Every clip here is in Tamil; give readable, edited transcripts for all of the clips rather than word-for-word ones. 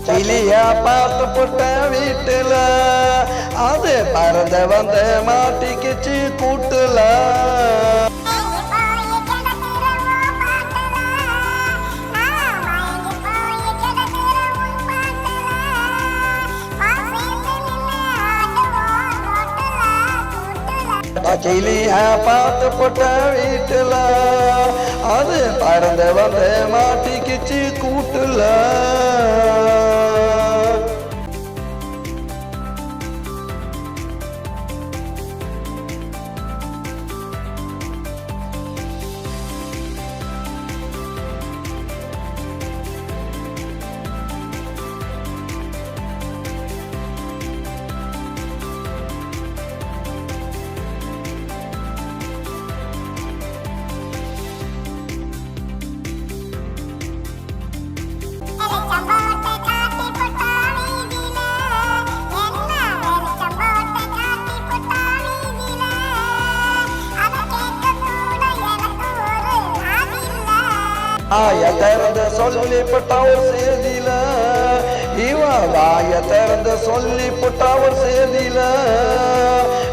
கிளியா பார்த்து போட்ட வீட்டுல அது பறந்த வந்த மாட்டிக்கிச்சு கூட்டுல. கிளியா பார்த்து போட்ட வீட்டுல அது பறந்த வந்த மாட்டிக்கிச்சு கூட்டுல. வாய திறந்து சொல்லி போட்டவர் செய்தில இவ வாய திறந்து சொல்லி போட்டவர் செய்தில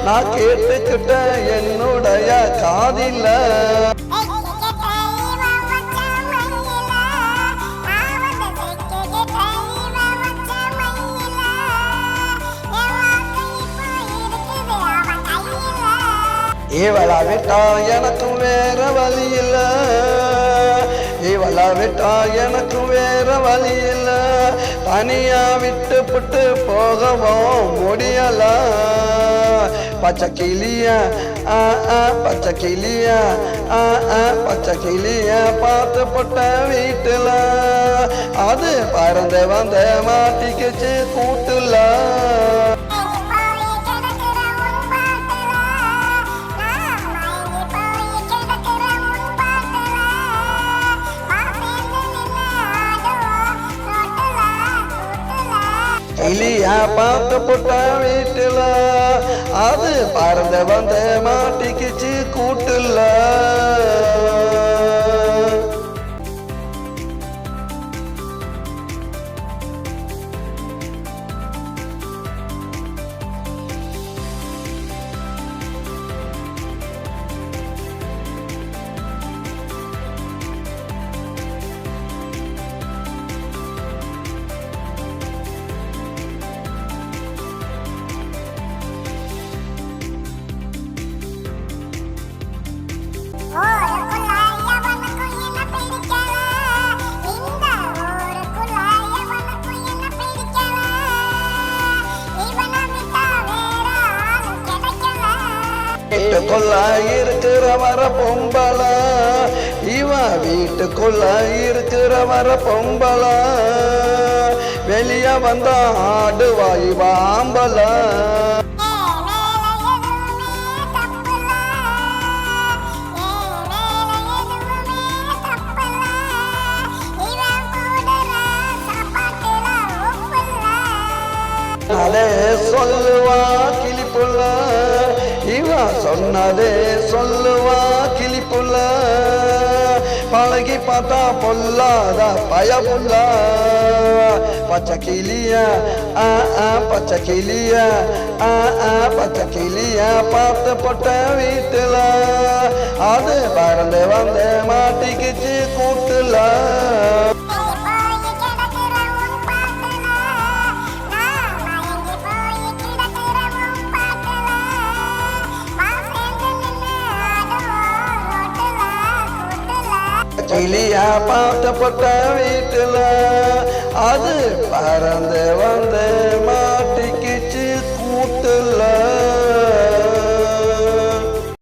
நான் கேட்டுக்கிட்ட என்னுடைய காதில. இவளா விட்டா எனக்கு வேற வழி இல்ல, இவளா விட்டா எனக்கு வேற வழி இல்ல, தனியா விட்டு புட்டு போகவும் முடியல. பச்சை கிளியா பச்சை கிளியா பச்சை கிளியா பார்த்து போட்ட வீட்டுல அது பறந்து வந்த மாட்டிக்கிச்சு கூட்டுல. கிளியா பார்த்து போட்ட வீட்டுல அது பறந்து வந்த மாட்டிக்கிச்சு கூட்டுல. வீட்டுக்குள்ள இருக்கிற வர பொம்பள இவ வீட்டுக்குள்ள இருக்கிற வர பொம்பள வெளிய வந்த ஆடுவா இவ ஆம்பள. அதே சொல்லுவா கிளிப்புள்ள இவ சொன்னதே சொல்லுவா கிளிப்புள்ள, பழகி பார்த்தா பொல்லாத பயமுள்ள. பச்சை கிளியா பச்சை கிளியா பச்சை கிளியா பார்த்து போட்ட வீட்டுல அது பறந்து வந்த மாட்டிக்கிச்சு கூட்டுல. கிளியா பார்த்து போட்ட வீட்டுல அது பறந்து வந்து மாட்டிக்கிச்சு கூட்டுல.